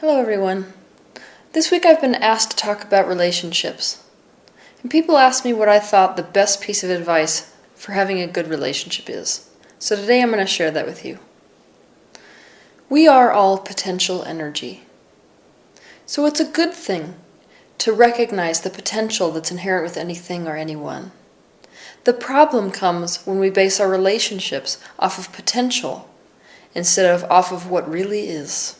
Hello everyone. This week I've been asked to talk about relationships. And people ask me what I thought the best piece of advice for having a good relationship is. So today I'm going to share that with you. We are all potential energy. So it's a good thing to recognize the potential that's inherent with anything or anyone. The problem comes when we base our relationships off of potential instead of off of what really is.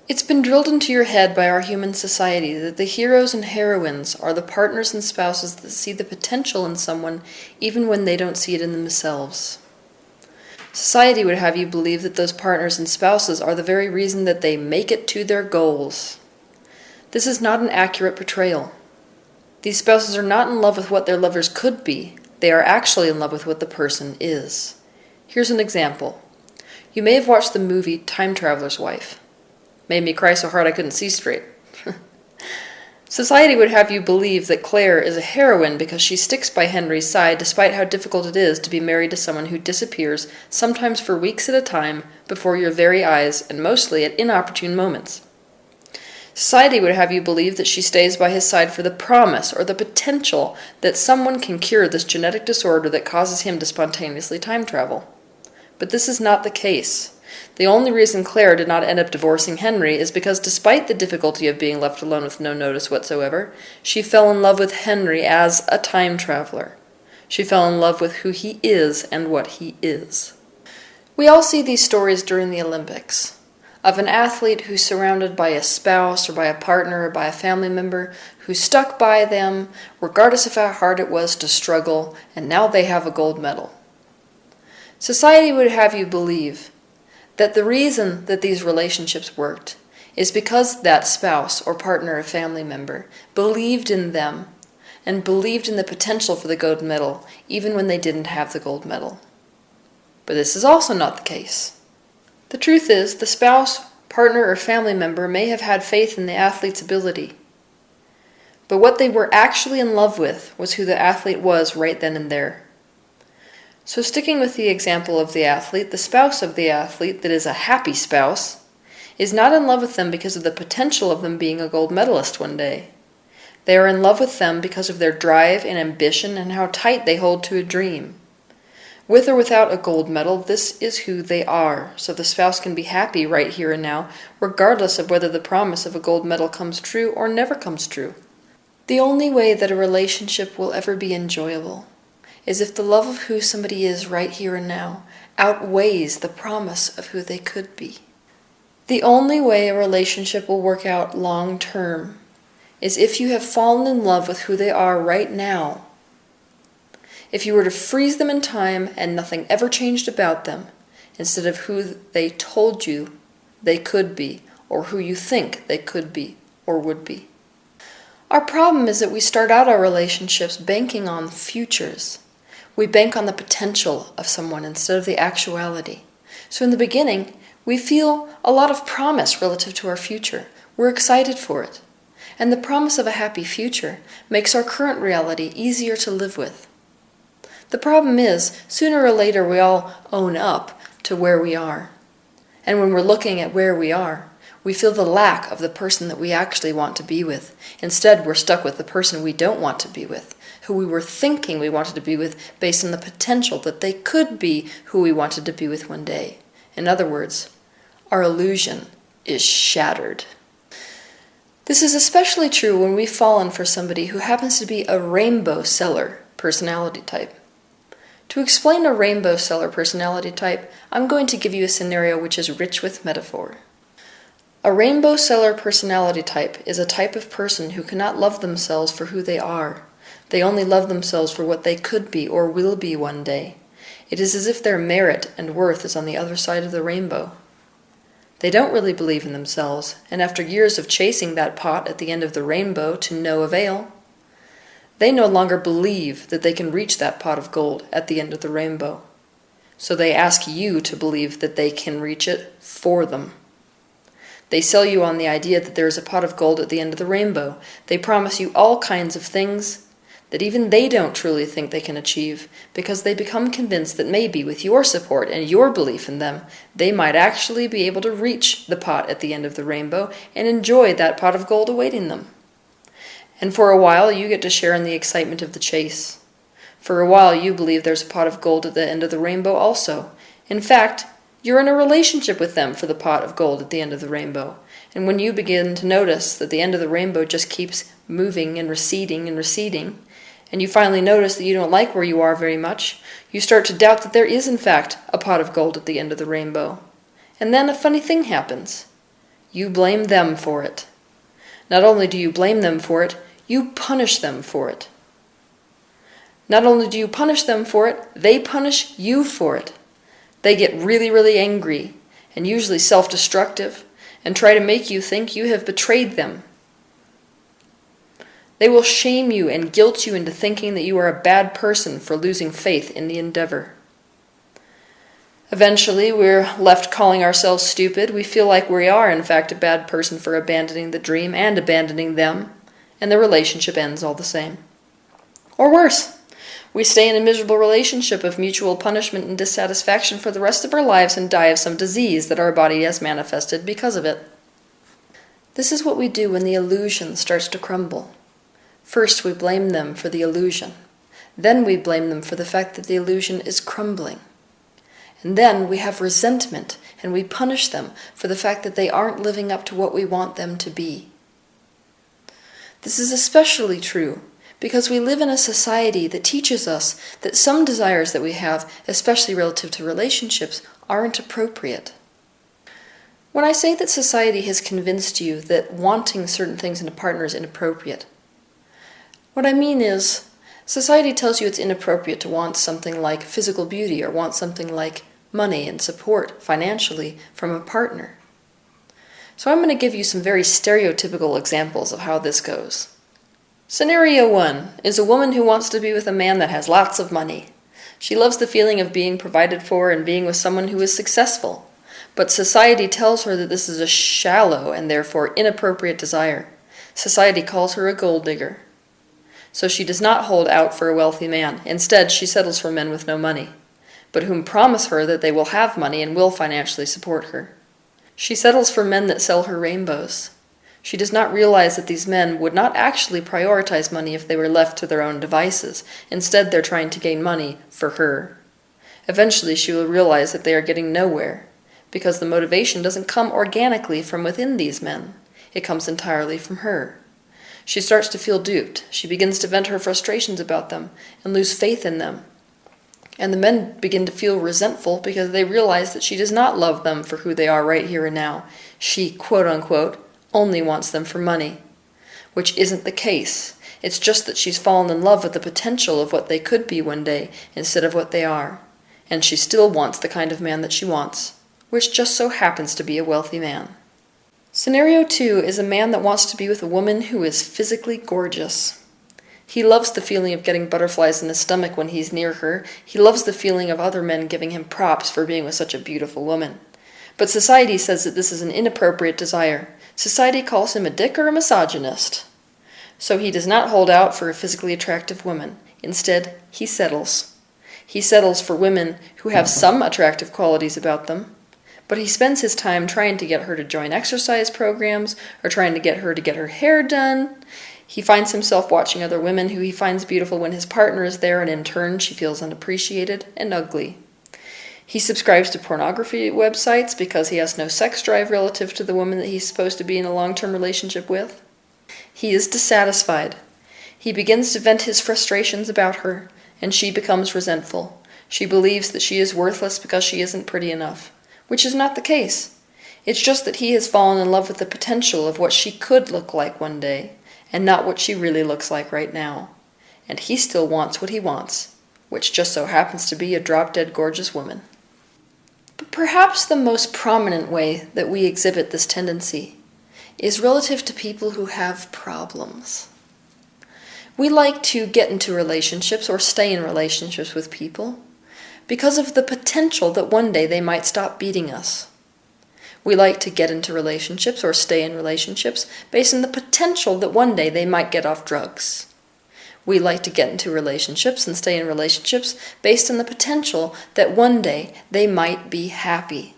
It's been drilled into your head by our human society that the heroes and heroines are the partners and spouses that see the potential in someone even when they don't see it in themselves. Society would have you believe that those partners and spouses are the very reason that they make it to their goals. This is not an accurate portrayal. These spouses are not in love with what their lovers could be. They are actually in love with what the person is. Here's an example. You may have watched the movie Time Traveler's Wife. Made me cry so hard I couldn't see straight. Society would have you believe that Claire is a heroine because she sticks by Henry's side despite how difficult it is to be married to someone who disappears, sometimes for weeks at a time, before your very eyes, and mostly at inopportune moments. Society would have you believe that she stays by his side for the promise or the potential that someone can cure this genetic disorder that causes him to spontaneously time travel. But this is not the case. The only reason Claire did not end up divorcing Henry is because despite the difficulty of being left alone with no notice whatsoever, she fell in love with Henry as a time traveler. She fell in love with who he is and what he is. We all see these stories during the Olympics, of an athlete who's surrounded by a spouse or by a partner or by a family member who stuck by them regardless of how hard it was to struggle, and now they have a gold medal. Society would have you believe that the reason that these relationships worked is because that spouse or partner or family member believed in them and believed in the potential for the gold medal even when they didn't have the gold medal. But this is also not the case. The truth is, the spouse, partner, or family member may have had faith in the athlete's ability. But what they were actually in love with was who the athlete was right then and there. So sticking with the example of the athlete, the spouse of the athlete, that is a happy spouse, is not in love with them because of the potential of them being a gold medalist one day. They are in love with them because of their drive and ambition and how tight they hold to a dream. With or without a gold medal, this is who they are, so the spouse can be happy right here and now, regardless of whether the promise of a gold medal comes true or never comes true. The only way that a relationship will ever be enjoyable is if the love of who somebody is right here and now outweighs the promise of who they could be. The only way a relationship will work out long term is if you have fallen in love with who they are right now. If you were to freeze them in time and nothing ever changed about them, instead of who they told you they could be, or who you think they could be or would be. Our problem is that we start out our relationships banking on futures. We bank on the potential of someone instead of the actuality. So in the beginning, we feel a lot of promise relative to our future. We're excited for it. And the promise of a happy future makes our current reality easier to live with. The problem is, sooner or later we all own up to where we are. And when we're looking at where we are, we feel the lack of the person that we actually want to be with. Instead, we're stuck with the person we don't want to be with, who we were thinking we wanted to be with based on the potential that they could be who we wanted to be with one day. In other words, our illusion is shattered. This is especially true when we've fallen for somebody who happens to be a rainbow seller personality type. To explain a rainbow seller personality type, I'm going to give you a scenario which is rich with metaphor. A rainbow seller personality type is a type of person who cannot love themselves for who they are. They only love themselves for what they could be or will be one day. It is as if their merit and worth is on the other side of the rainbow. They don't really believe in themselves, and after years of chasing that pot at the end of the rainbow to no avail, they no longer believe that they can reach that pot of gold at the end of the rainbow. So they ask you to believe that they can reach it for them. They sell you on the idea that there is a pot of gold at the end of the rainbow. They promise you all kinds of things. that even they don't truly think they can achieve, because they become convinced that maybe with your support and your belief in them, they might actually be able to reach the pot at the end of the rainbow and enjoy that pot of gold awaiting them. And for a while, you get to share in the excitement of the chase. For a while, you believe there's a pot of gold at the end of the rainbow also. In fact, you're in a relationship with them for the pot of gold at the end of the rainbow. And when you begin to notice that the end of the rainbow just keeps moving and receding, and you finally notice that you don't like where you are very much, you start to doubt that there is in fact a pot of gold at the end of the rainbow. And then a funny thing happens. You blame them for it. Not only do you blame them for it, you punish them for it. Not only do you punish them for it, they punish you for it. They get really, really angry, and usually self-destructive, and try to make you think you have betrayed them. They will shame you and guilt you into thinking that you are a bad person for losing faith in the endeavor. Eventually, we're left calling ourselves stupid. We feel like we are, in fact, a bad person for abandoning the dream and abandoning them, and the relationship ends all the same. Or worse, we stay in a miserable relationship of mutual punishment and dissatisfaction for the rest of our lives and die of some disease that our body has manifested because of it. This is what we do when the illusion starts to crumble. First, we blame them for the illusion. Then we blame them for the fact that the illusion is crumbling. And then we have resentment, and we punish them for the fact that they aren't living up to what we want them to be. This is especially true because we live in a society that teaches us that some desires that we have, especially relative to relationships, aren't appropriate. When I say that society has convinced you that wanting certain things in a partner is inappropriate, what I mean is, society tells you it's inappropriate to want something like physical beauty or want something like money and support financially from a partner. So I'm going to give you some very stereotypical examples of how this goes. Scenario 1 is a woman who wants to be with a man that has lots of money. She loves the feeling of being provided for and being with someone who is successful. But society tells her that this is a shallow and therefore inappropriate desire. Society calls her a gold digger. So she does not hold out for a wealthy man. Instead, she settles for men with no money, but whom promise her that they will have money and will financially support her. She settles for men that sell her rainbows. She does not realize that these men would not actually prioritize money if they were left to their own devices. Instead, they're trying to gain money for her. Eventually, she will realize that they are getting nowhere, because the motivation doesn't come organically from within these men. It comes entirely from her. She starts to feel duped. She begins to vent her frustrations about them and lose faith in them. And the men begin to feel resentful because they realize that she does not love them for who they are right here and now. She, quote-unquote, only wants them for money, which isn't the case. It's just that she's fallen in love with the potential of what they could be one day instead of what they are. And she still wants the kind of man that she wants, which just so happens to be a wealthy man. Scenario 2 is a man that wants to be with a woman who is physically gorgeous. He loves the feeling of getting butterflies in his stomach when he's near her. He loves the feeling of other men giving him props for being with such a beautiful woman. But society says that this is an inappropriate desire. Society calls him a dick or a misogynist. So he does not hold out for a physically attractive woman. Instead, he settles. He settles for women who have some attractive qualities about them, but he spends his time trying to get her to join exercise programs or trying to get her hair done. He finds himself watching other women who he finds beautiful when his partner is there, and in turn she feels unappreciated and ugly. He subscribes to pornography websites because he has no sex drive relative to the woman that he's supposed to be in a long-term relationship with. He is dissatisfied. He begins to vent his frustrations about her, and she becomes resentful. She believes that she is worthless because she isn't pretty enough, which is not the case. It's just that he has fallen in love with the potential of what she could look like one day, and not what she really looks like right now. And he still wants what he wants, which just so happens to be a drop-dead gorgeous woman. But perhaps the most prominent way that we exhibit this tendency is relative to people who have problems. We like to get into relationships or stay in relationships with people because of the potential that one day they might stop beating us. We like to get into relationships or stay in relationships based on the potential that one day they might get off drugs. We like to get into relationships and stay in relationships based on the potential that one day they might be happy.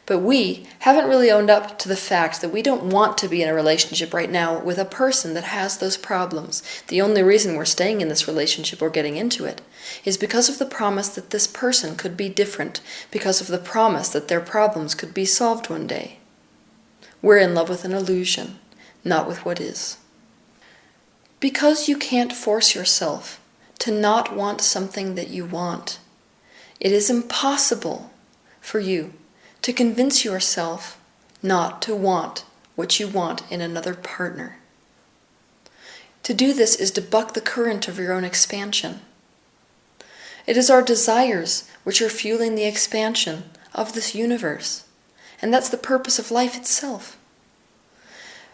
But we haven't really owned up to the fact that we don't want to be in a relationship right now with a person that has those problems. The only reason we're staying in this relationship or getting into it is because of the promise that this person could be different, because of the promise that their problems could be solved one day. We're in love with an illusion, not with what is. Because you can't force yourself to not want something that you want, it is impossible for you to convince yourself not to want what you want in another partner. To do this is to buck the current of your own expansion. It is our desires which are fueling the expansion of this universe, and that's the purpose of life itself.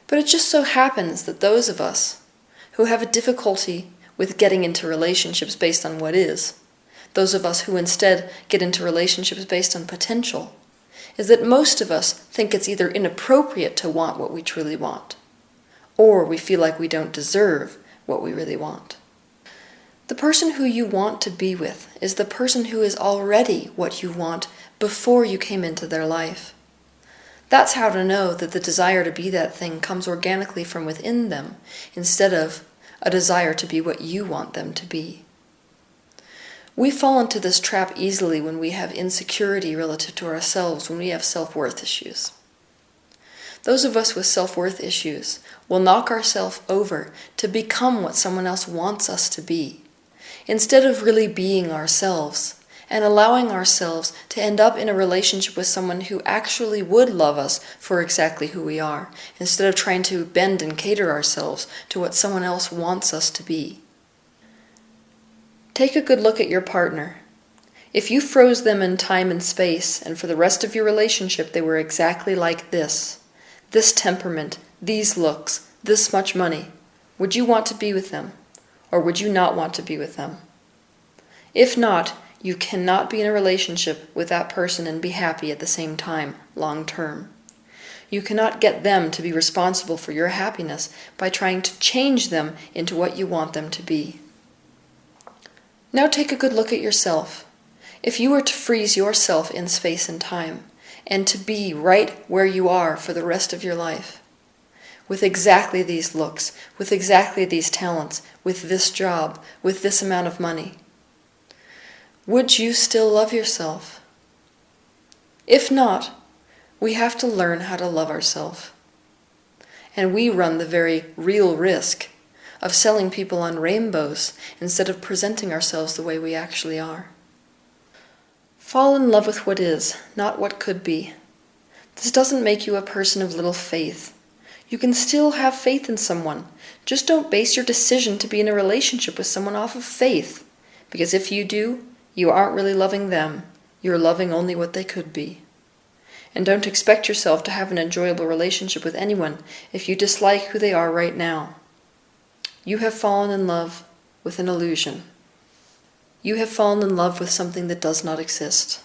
But it just so happens that those of us who have a difficulty with getting into relationships based on what is, those of us who instead get into relationships based on potential, is that most of us think it's either inappropriate to want what we truly want, or we feel like we don't deserve what we really want. The person who you want to be with is the person who is already what you want before you came into their life. That's how to know that the desire to be that thing comes organically from within them, instead of a desire to be what you want them to be. We fall into this trap easily when we have insecurity relative to ourselves, when we have self-worth issues. Those of us with self-worth issues will knock ourselves over to become what someone else wants us to be, instead of really being ourselves and allowing ourselves to end up in a relationship with someone who actually would love us for exactly who we are, instead of trying to bend and cater ourselves to what someone else wants us to be. Take a good look at your partner. If you froze them in time and space, and for the rest of your relationship they were exactly like this temperament, these looks, this much money, would you want to be with them? Or would you not want to be with them? If not, you cannot be in a relationship with that person and be happy at the same time, long term. You cannot get them to be responsible for your happiness by trying to change them into what you want them to be. Now take a good look at yourself. If you were to freeze yourself in space and time, and to be right where you are for the rest of your life, with exactly these looks, with exactly these talents, with this job, with this amount of money, would you still love yourself? If not, we have to learn how to love ourselves. And we run the very real risk of selling people on rainbows instead of presenting ourselves the way we actually are. Fall in love with what is, not what could be. This doesn't make you a person of little faith. You can still have faith in someone. Just don't base your decision to be in a relationship with someone off of faith, because if you do, you aren't really loving them. You're loving only what they could be. And don't expect yourself to have an enjoyable relationship with anyone if you dislike who they are right now. You have fallen in love with an illusion. You have fallen in love with something that does not exist.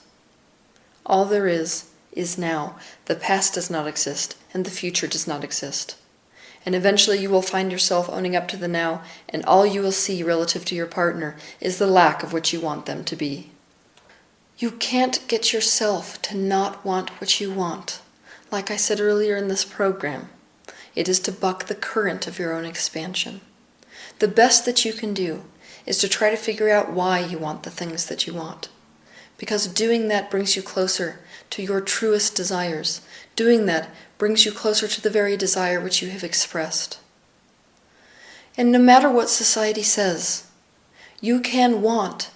All there is now. The past does not exist, and the future does not exist. And eventually you will find yourself owning up to the now, and all you will see relative to your partner is the lack of what you want them to be. You can't get yourself to not want what you want. Like I said earlier in this program, it is to buck the current of your own expansion. The best that you can do is to try to figure out why you want the things that you want. Because doing that brings you closer to your truest desires. Doing that brings you closer to the very desire which you have expressed. And no matter what society says, you can want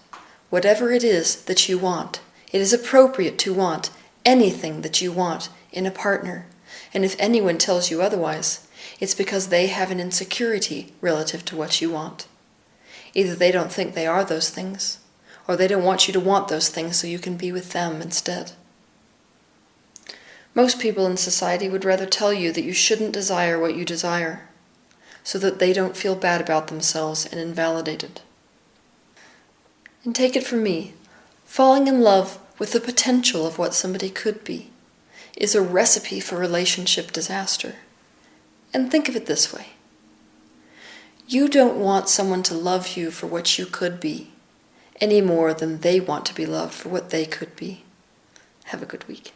whatever it is that you want. It is appropriate to want anything that you want in a partner. And if anyone tells you otherwise, it's because they have an insecurity relative to what you want. Either they don't think they are those things, or they don't want you to want those things so you can be with them instead. Most people in society would rather tell you that you shouldn't desire what you desire, so that they don't feel bad about themselves and invalidated. And take it from me, falling in love with the potential of what somebody could be is a recipe for relationship disaster. And think of it this way. You don't want someone to love you for what you could be, any more than they want to be loved for what they could be. Have a good week.